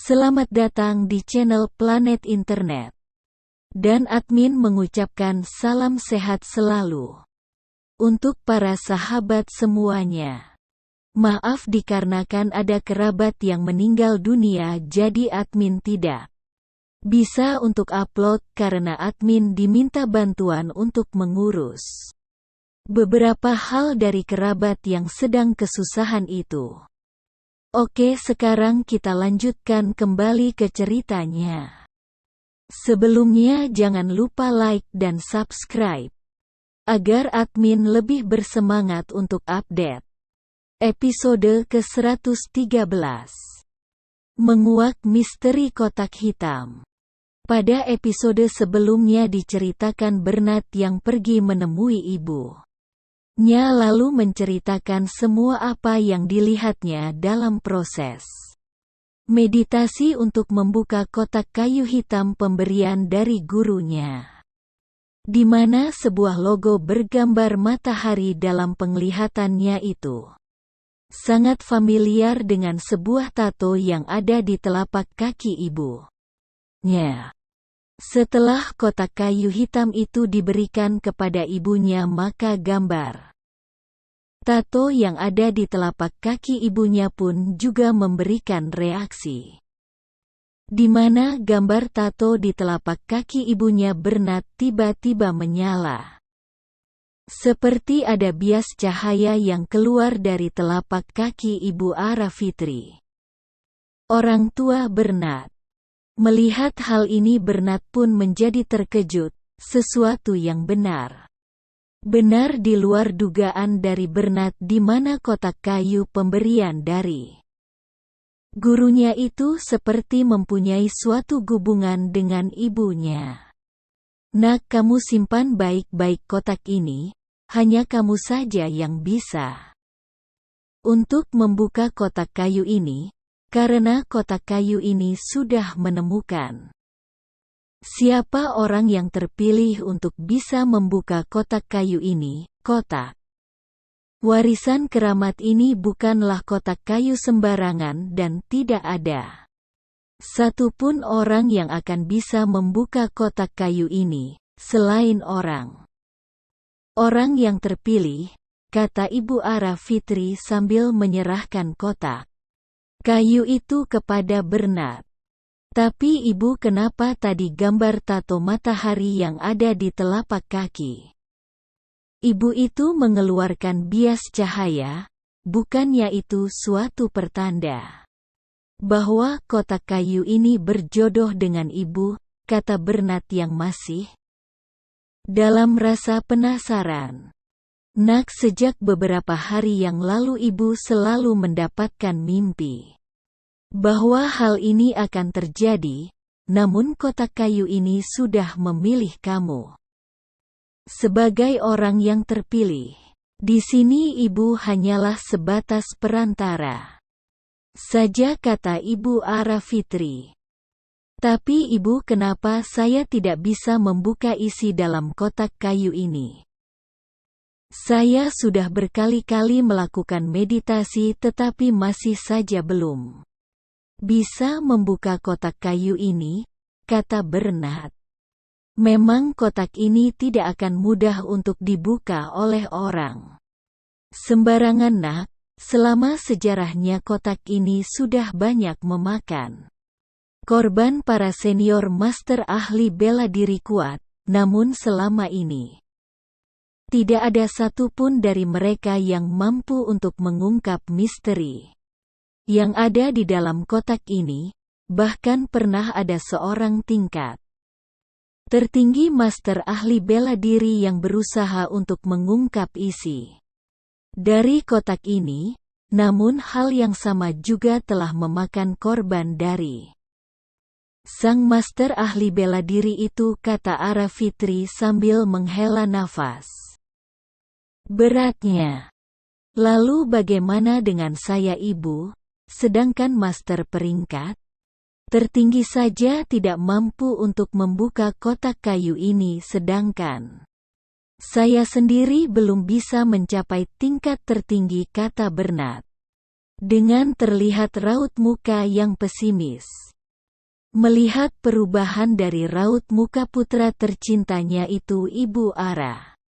Selamat datang di channel Planet Internet. Dan admin mengucapkan salam sehat selalu. Untuk para sahabat semuanya. Maaf dikarenakan ada kerabat yang meninggal dunia, jadi admin tidak bisa untuk upload karena admin diminta bantuan untuk mengurus beberapa hal dari kerabat yang sedang kesusahan itu. Oke, sekarang kita lanjutkan kembali ke ceritanya. Sebelumnya jangan lupa like dan subscribe agar admin lebih bersemangat untuk update episode ke-113. Menguak misteri kotak hitam. Pada episode sebelumnya diceritakan Bernard yang pergi menemui ibunya lalu menceritakan semua apa yang dilihatnya dalam proses meditasi untuk membuka kotak kayu hitam pemberian dari gurunya, di mana sebuah logo bergambar matahari dalam penglihatannya itu sangat familiar dengan sebuah tato yang ada di telapak kaki ibunya. Setelah kotak kayu hitam itu diberikan kepada ibunya, maka gambar tato yang ada di telapak kaki ibunya pun juga memberikan reaksi, di mana gambar tato di telapak kaki ibunya Bernard tiba-tiba menyala. Seperti ada bias cahaya yang keluar dari telapak kaki Ibu Ara Fitri. Orang tua Bernard melihat hal ini, Bernard pun menjadi terkejut, sesuatu yang benar di luar dugaan dari Bernard, di mana kotak kayu pemberian dari gurunya itu seperti mempunyai suatu hubungan dengan ibunya. Nak, kamu simpan baik-baik kotak ini, hanya kamu saja yang bisa untuk membuka kotak kayu ini, karena kotak kayu ini sudah menemukan siapa orang yang terpilih untuk bisa membuka kotak kayu ini. Kotak warisan keramat ini bukanlah kotak kayu sembarangan dan tidak ada satupun orang yang akan bisa membuka kotak kayu ini selain orang yang terpilih, kata Ibu Ara Fitri sambil menyerahkan kotak kayu itu kepada Bernard. Tapi ibu, kenapa tadi gambar tato matahari yang ada di telapak kaki ibu itu mengeluarkan bias cahaya? Bukannya itu suatu pertanda bahwa kotak kayu ini berjodoh dengan ibu, kata Bernard yang masih dalam rasa penasaran. Nak, sejak beberapa hari yang lalu ibu selalu mendapatkan mimpi bahwa hal ini akan terjadi, namun kotak kayu ini sudah memilih kamu sebagai orang yang terpilih. Di sini ibu hanyalah sebatas perantara saja, kata Ibu Ara Fitri. Tapi ibu, kenapa saya tidak bisa membuka isi dalam kotak kayu ini? Saya sudah berkali-kali melakukan meditasi tetapi masih saja belum bisa membuka kotak kayu ini, kata Bernard. Memang kotak ini tidak akan mudah untuk dibuka oleh orang sembarangan, nak. Selama sejarahnya kotak ini sudah banyak memakan korban para senior master ahli bela diri kuat, namun selama ini tidak ada satupun dari mereka yang mampu untuk mengungkap misteri yang ada di dalam kotak ini. Bahkan pernah ada seorang tingkat tertinggi master ahli bela diri yang berusaha untuk mengungkap isi dari kotak ini, namun hal yang sama juga telah memakan korban dari sang master ahli bela diri itu, kata Ara Fitri sambil menghela nafas beratnya. Lalu bagaimana dengan saya ibu? Sedangkan master peringkat tertinggi saja tidak mampu untuk membuka kotak kayu ini, sedangkan saya sendiri belum bisa mencapai tingkat tertinggi, kata Bernard dengan terlihat raut muka yang pesimis. Melihat perubahan dari raut muka putra tercintanya itu Ibu Ara,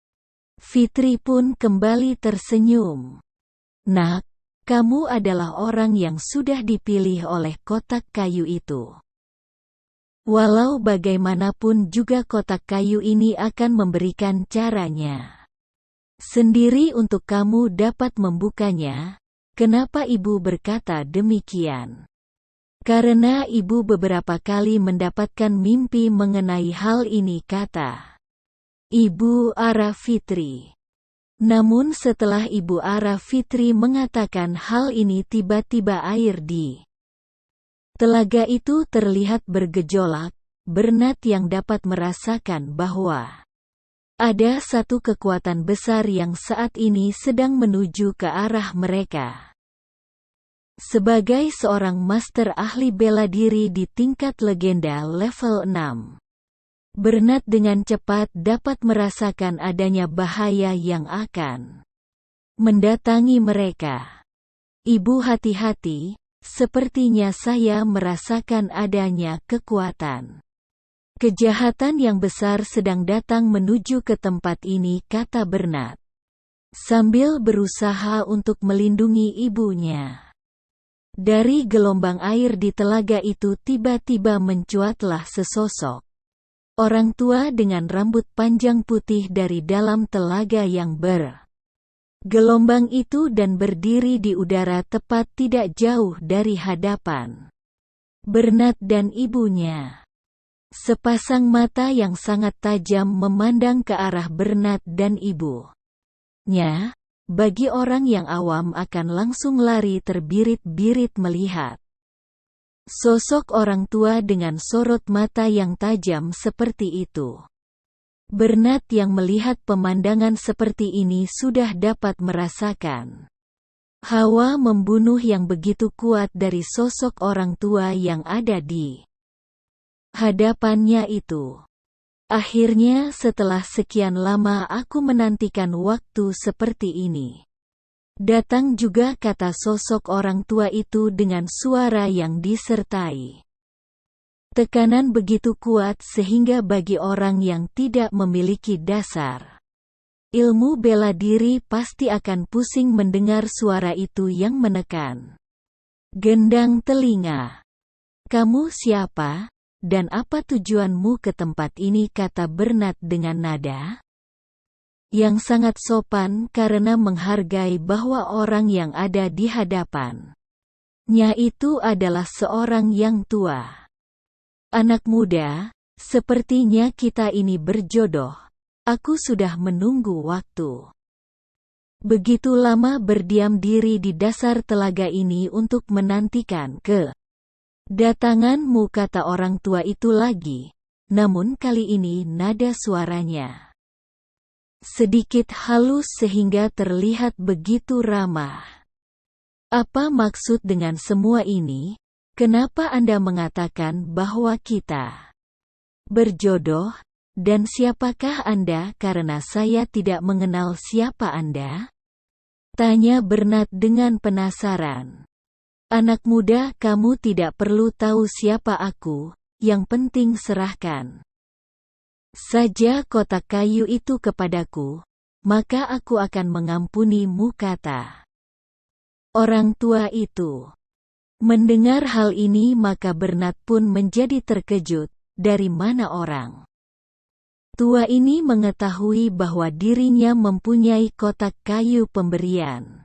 Fitri pun kembali tersenyum. "Nak, kamu adalah orang yang sudah dipilih oleh kotak kayu itu. Walau bagaimanapun juga kotak kayu ini akan memberikan caranya sendiri untuk kamu dapat membukanya." Kenapa Ibu berkata demikian? Karena Ibu beberapa kali mendapatkan mimpi mengenai hal ini, kata Ibu Ara Fitri. Namun setelah Ibu Ara Fitri mengatakan hal ini, tiba-tiba air di telaga itu terlihat bergejolak. Bernard yang dapat merasakan bahwa ada satu kekuatan besar yang saat ini sedang menuju ke arah mereka. Sebagai seorang master ahli bela diri di tingkat legenda level 6, Bernard dengan cepat dapat merasakan adanya bahaya yang akan mendatangi mereka. "Ibu, hati-hati, sepertinya saya merasakan adanya kekuatan kejahatan yang besar sedang datang menuju ke tempat ini," kata Bernard, sambil berusaha untuk melindungi ibunya. Dari gelombang air di telaga itu tiba-tiba mencuatlah sesosok orang tua dengan rambut panjang putih dari dalam telaga yang bergelombang itu dan berdiri di udara tepat tidak jauh dari hadapan Bernard dan ibunya. Sepasang mata yang sangat tajam memandang ke arah Bernard dan ibunya. Bagi orang yang awam akan langsung lari terbirit-birit melihat sosok orang tua dengan sorot mata yang tajam seperti itu. Bernard yang melihat pemandangan seperti ini sudah dapat merasakan hawa membunuh yang begitu kuat dari sosok orang tua yang ada di hadapannya itu. "Akhirnya setelah sekian lama aku menantikan waktu seperti ini. Datang juga," kata sosok orang tua itu dengan suara yang disertai tekanan begitu kuat sehingga bagi orang yang tidak memiliki dasar ilmu bela diri pasti akan pusing mendengar suara itu yang menekan gendang telinga. "Kamu siapa? Dan apa tujuanmu ke tempat ini?" kata Bernard dengan nada yang sangat sopan karena menghargai bahwa orang yang ada di hadapannya itu adalah seorang yang tua. "Anak muda, sepertinya kita ini berjodoh. Aku sudah menunggu waktu begitu lama berdiam diri di dasar telaga ini untuk menantikan kedatanganmu," kata orang tua itu lagi. Namun kali ini nada suaranya sedikit halus sehingga terlihat begitu ramah. "Apa maksud dengan semua ini? Kenapa Anda mengatakan bahwa kita berjodoh? Dan siapakah Anda?" "Karena saya tidak mengenal siapa Anda?" tanya Bernard dengan penasaran. "Anak muda, kamu tidak perlu tahu siapa aku, yang penting serahkan saja kotak kayu itu kepadaku, maka aku akan mengampunimu," kata orang tua itu. Mendengar hal ini maka Bernard pun menjadi terkejut. Dari mana orang tua ini mengetahui bahwa dirinya mempunyai kotak kayu pemberian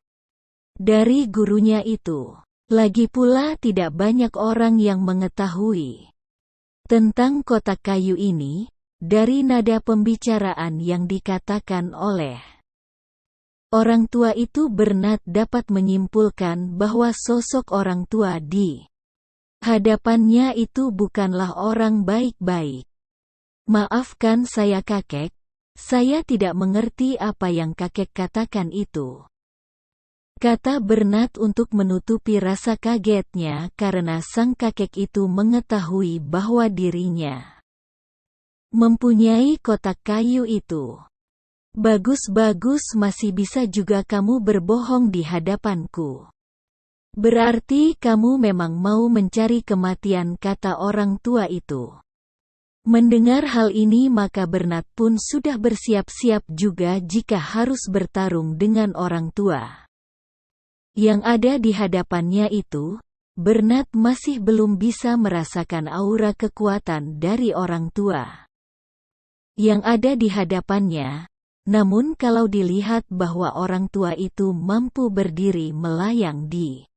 dari gurunya itu? Lagi pula tidak banyak orang yang mengetahui tentang kotak kayu ini. Dari nada pembicaraan yang dikatakan oleh orang tua itu, Bernard dapat menyimpulkan bahwa sosok orang tua di hadapannya itu bukanlah orang baik-baik. "Maafkan saya kakek, saya tidak mengerti apa yang kakek katakan itu," kata Bernard untuk menutupi rasa kagetnya karena sang kakek itu mengetahui bahwa dirinya mempunyai kotak kayu itu. "Bagus-bagus, masih bisa juga kamu berbohong di hadapanku. Berarti kamu memang mau mencari kematian, kata orang tua itu. Mendengar hal ini maka Bernard pun sudah bersiap-siap juga jika harus bertarung dengan orang tua. Yang ada di hadapannya itu, Bernard masih belum bisa merasakan aura kekuatan dari orang tua yang ada di hadapannya. Namun kalau dilihat bahwa orang tua itu mampu berdiri melayang di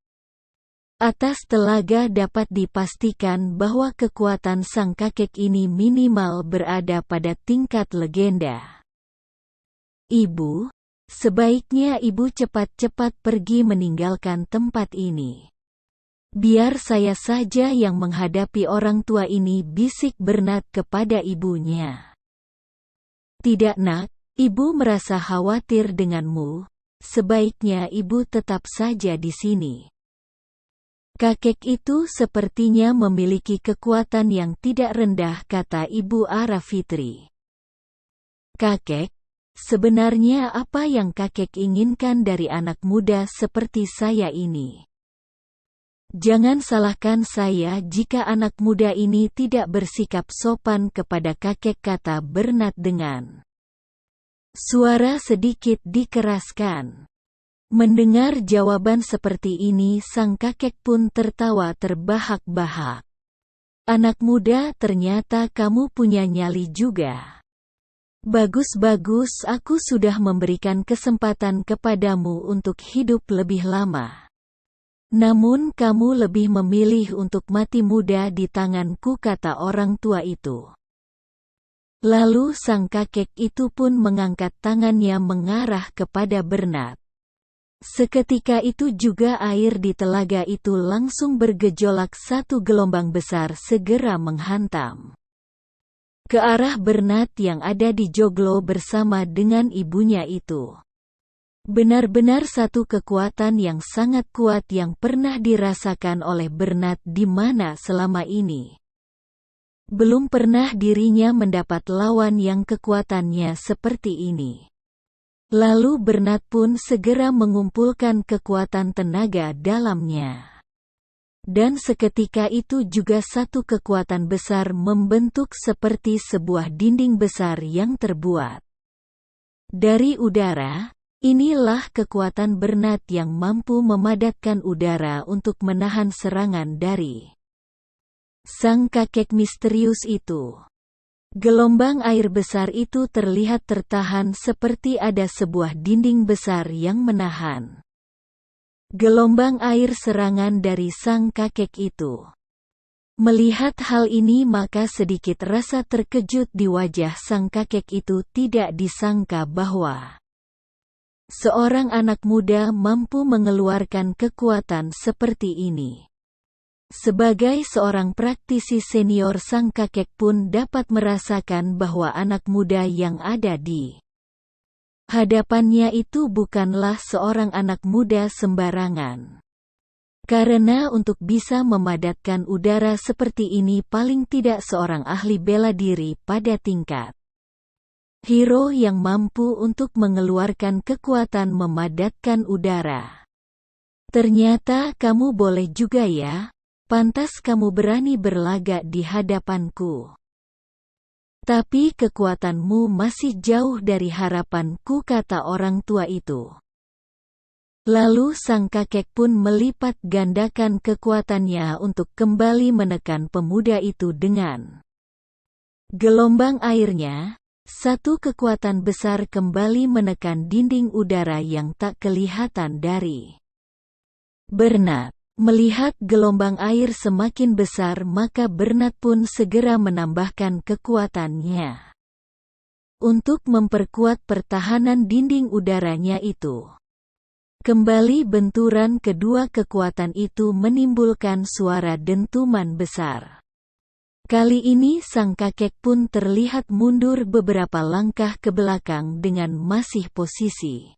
atas telaga, dapat dipastikan bahwa kekuatan sang kakek ini minimal berada pada tingkat legenda. Ibu, sebaiknya ibu cepat-cepat pergi meninggalkan tempat ini. Biar saya saja yang menghadapi orang tua ini, bisik Bernard kepada ibunya. Tidak nak, ibu merasa khawatir denganmu, sebaiknya ibu tetap saja di sini. Kakek itu sepertinya memiliki kekuatan yang tidak rendah, kata Ibu Ara Fitri. Kakek, sebenarnya apa yang kakek inginkan dari anak muda seperti saya ini? Jangan salahkan saya jika anak muda ini tidak bersikap sopan kepada kakek, kata Bernard dengan suara sedikit dikeraskan. Mendengar jawaban seperti ini, sang kakek pun tertawa terbahak-bahak. Anak muda, ternyata kamu punya nyali juga. Bagus-bagus, aku sudah memberikan kesempatan kepadamu untuk hidup lebih lama. Namun kamu lebih memilih untuk mati muda di tanganku, kata orang tua itu. Lalu sang kakek itu pun mengangkat tangannya mengarah kepada Bernard. Seketika itu juga air di telaga itu langsung bergejolak, satu gelombang besar segera menghantam ke arah Bernard yang ada di joglo bersama dengan ibunya itu. Benar-benar satu kekuatan yang sangat kuat yang pernah dirasakan oleh Bernard, di mana selama ini belum pernah dirinya mendapat lawan yang kekuatannya seperti ini. Lalu Bernard pun segera mengumpulkan kekuatan tenaga dalamnya. Dan seketika itu juga satu kekuatan besar membentuk seperti sebuah dinding besar yang terbuat dari udara. Inilah kekuatan Bernard yang mampu memadatkan udara untuk menahan serangan dari sang kakek misterius itu. Gelombang air besar itu terlihat tertahan seperti ada sebuah dinding besar yang menahan gelombang air serangan dari sang kakek itu. Melihat hal ini maka sedikit rasa terkejut di wajah sang kakek itu. Tidak disangka bahwa seorang anak muda mampu mengeluarkan kekuatan seperti ini. Sebagai seorang praktisi senior, sang kakek pun dapat merasakan bahwa anak muda yang ada di hadapannya itu bukanlah seorang anak muda sembarangan. Karena untuk bisa memadatkan udara seperti ini paling tidak seorang ahli bela diri pada tingkat hero yang mampu untuk mengeluarkan kekuatan memadatkan udara. Ternyata kamu boleh juga ya. Pantas kamu berani berlagak di hadapanku. Tapi kekuatanmu masih jauh dari harapanku, kata orang tua itu. Lalu sang kakek pun melipat gandakan kekuatannya untuk kembali menekan pemuda itu dengan gelombang airnya. Satu kekuatan besar kembali menekan dinding udara yang tak kelihatan dari Bernard. Melihat gelombang air semakin besar maka Bernard pun segera menambahkan kekuatannya untuk memperkuat pertahanan dinding udaranya itu. Kembali benturan kedua kekuatan itu menimbulkan suara dentuman besar. Kali ini sang kakek pun terlihat mundur beberapa langkah ke belakang dengan masih posisi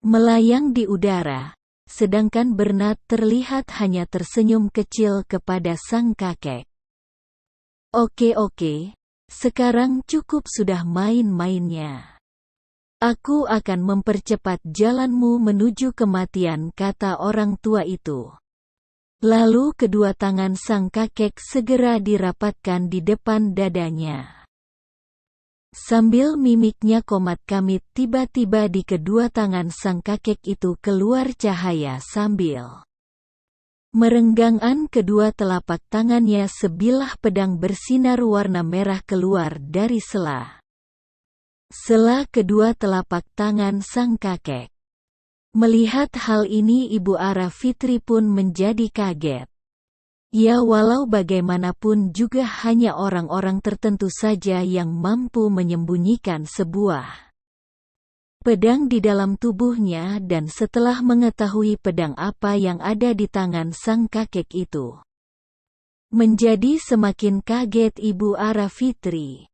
melayang di udara. Sedangkan Bernard terlihat hanya tersenyum kecil kepada sang kakek. Oke, sekarang cukup sudah main-mainnya. Aku akan mempercepat jalanmu menuju kematian, kata orang tua itu. Lalu kedua tangan sang kakek segera dirapatkan di depan dadanya. Sambil mimiknya komat kamit, tiba-tiba di kedua tangan sang kakek itu keluar cahaya sambil merenggangan kedua telapak tangannya, sebilah pedang bersinar warna merah keluar dari sela kedua telapak tangan sang kakek. Melihat hal ini, Ibu Ara Fitri pun menjadi kaget. Ya, walau bagaimanapun juga hanya orang-orang tertentu saja yang mampu menyembunyikan sebuah pedang di dalam tubuhnya, dan setelah mengetahui pedang apa yang ada di tangan sang kakek itu, menjadi semakin kaget Ibu Ara Fitri.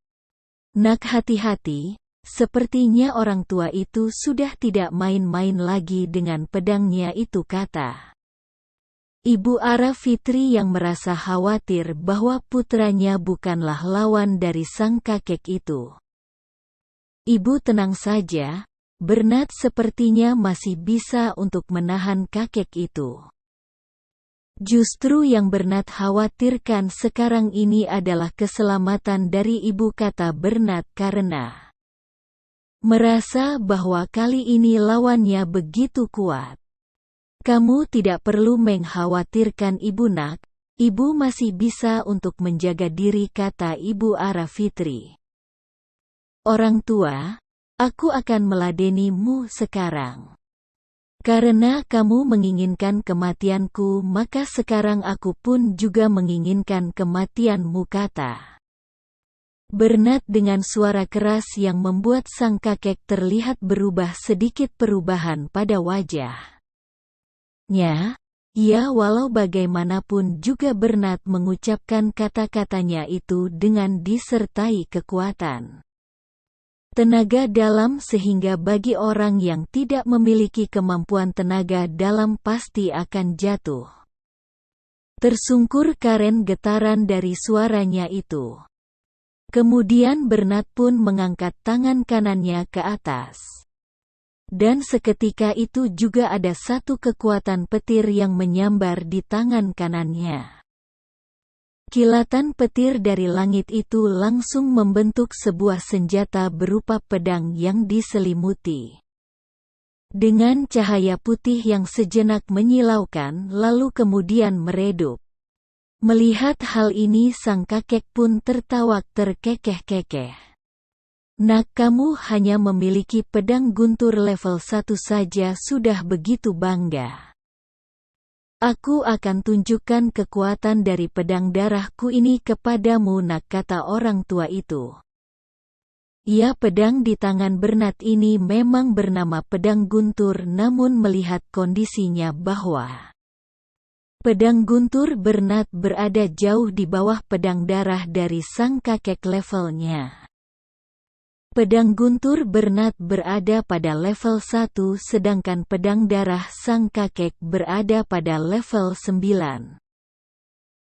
Nak, hati-hati. Sepertinya orang tua itu sudah tidak main-main lagi dengan pedangnya itu, kata Ibu Ara Fitri yang merasa khawatir bahwa putranya bukanlah lawan dari sang kakek itu. Ibu, tenang saja, Bernard sepertinya masih bisa untuk menahan kakek itu. Justru yang Bernard khawatirkan sekarang ini adalah keselamatan dari ibu, kata Bernard, karena merasa bahwa kali ini lawannya begitu kuat. Kamu tidak perlu mengkhawatirkan ibu, nak. Ibu masih bisa untuk menjaga diri, kata Ibu Ara Fitri. Orang tua, aku akan meladenimu sekarang. Karena kamu menginginkan kematianku, maka sekarang aku pun juga menginginkan kematianmu, kata Bernard dengan suara keras yang membuat sang kakek terlihat berubah sedikit perubahan pada wajahnya. Ya, walau bagaimanapun juga Bernard mengucapkan kata-katanya itu dengan disertai kekuatan tenaga dalam, sehingga bagi orang yang tidak memiliki kemampuan tenaga dalam pasti akan jatuh tersungkur karena getaran dari suaranya itu. Kemudian Bernard pun mengangkat tangan kanannya ke atas. Dan seketika itu juga ada satu kekuatan petir yang menyambar di tangan kanannya. Kilatan petir dari langit itu langsung membentuk sebuah senjata berupa pedang yang diselimuti dengan cahaya putih yang sejenak menyilaukan, lalu kemudian meredup. Melihat hal ini, sang kakek pun tertawa terkekeh-kekeh. Nak, kamu hanya memiliki pedang guntur level 1 saja sudah begitu bangga. Aku akan tunjukkan kekuatan dari pedang darahku ini kepadamu, nak, kata orang tua itu. Ya, pedang di tangan Bernard ini memang bernama pedang guntur, namun melihat kondisinya bahwa pedang guntur Bernard berada jauh di bawah pedang darah dari sang kakek levelnya. Pedang guntur Bernard berada pada level 1, sedangkan pedang darah sang kakek berada pada level 9.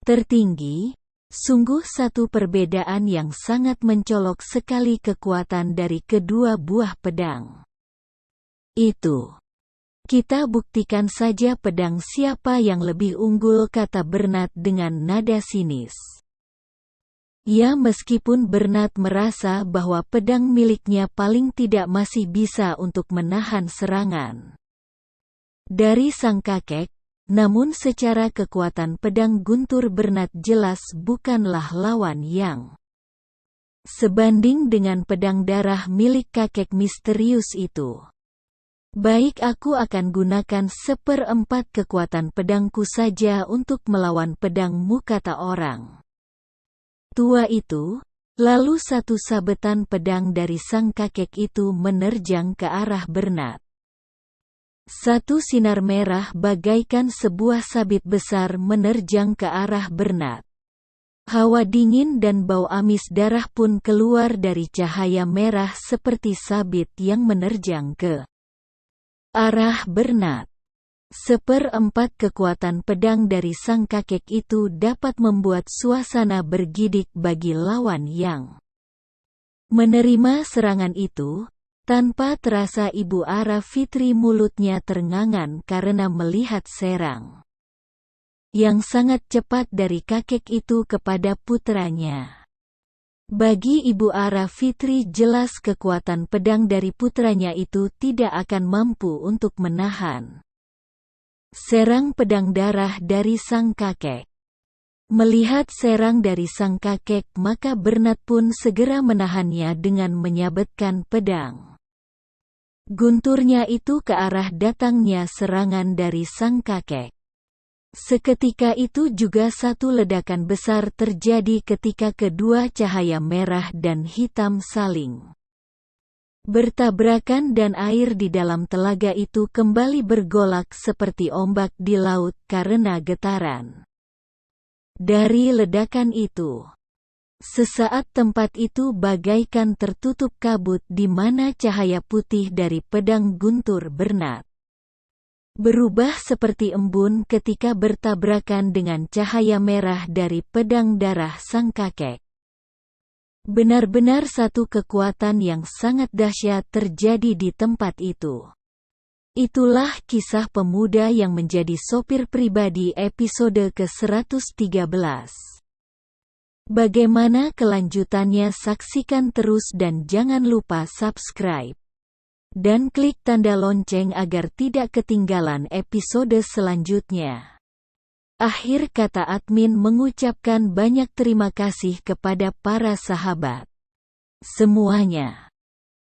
Tertinggi, sungguh satu perbedaan yang sangat mencolok sekali kekuatan dari kedua buah pedang itu. Kita buktikan saja pedang siapa yang lebih unggul, kata Bernard dengan nada sinis. Ya, meskipun Bernard merasa bahwa pedang miliknya paling tidak masih bisa untuk menahan serangan dari sang kakek, namun secara kekuatan pedang guntur Bernard jelas bukanlah lawan yang sebanding dengan pedang darah milik kakek misterius itu. Baik, aku akan gunakan 1/4 kekuatan pedangku saja untuk melawan pedangmu, kata orang tua itu. Lalu satu sabetan pedang dari sang kakek itu menerjang ke arah Bernard. Satu sinar merah bagaikan sebuah sabit besar menerjang ke arah Bernard. Hawa dingin dan bau amis darah pun keluar dari cahaya merah seperti sabit yang menerjang ke arah Bernard. 1/4 kekuatan pedang dari sang kakek itu dapat membuat suasana bergidik bagi lawan yang menerima serangan itu. Tanpa terasa Ibu Ara Fitri mulutnya terengangan karena melihat serang yang sangat cepat dari kakek itu kepada putranya. Bagi Ibu Ara Fitri jelas kekuatan pedang dari putranya itu tidak akan mampu untuk menahan serang pedang darah dari sang kakek. Melihat serang dari sang kakek, maka Bernat pun segera menahannya dengan menyabetkan pedang gunturnya itu ke arah datangnya serangan dari sang kakek. Seketika itu juga satu ledakan besar terjadi ketika kedua cahaya merah dan hitam saling bertabrakan dan air di dalam telaga itu kembali bergolak seperti ombak di laut karena getaran dari ledakan itu. Sesaat tempat itu bagaikan tertutup kabut di mana cahaya putih dari pedang guntur Bernat berubah seperti embun ketika bertabrakan dengan cahaya merah dari pedang darah sang kakek. Benar-benar satu kekuatan yang sangat dahsyat terjadi di tempat itu. Itulah kisah pemuda yang menjadi sopir pribadi episode ke-113. Bagaimana kelanjutannya, saksikan terus dan jangan lupa subscribe dan klik tanda lonceng agar tidak ketinggalan episode selanjutnya. Akhir kata, admin mengucapkan banyak terima kasih kepada para sahabat semuanya.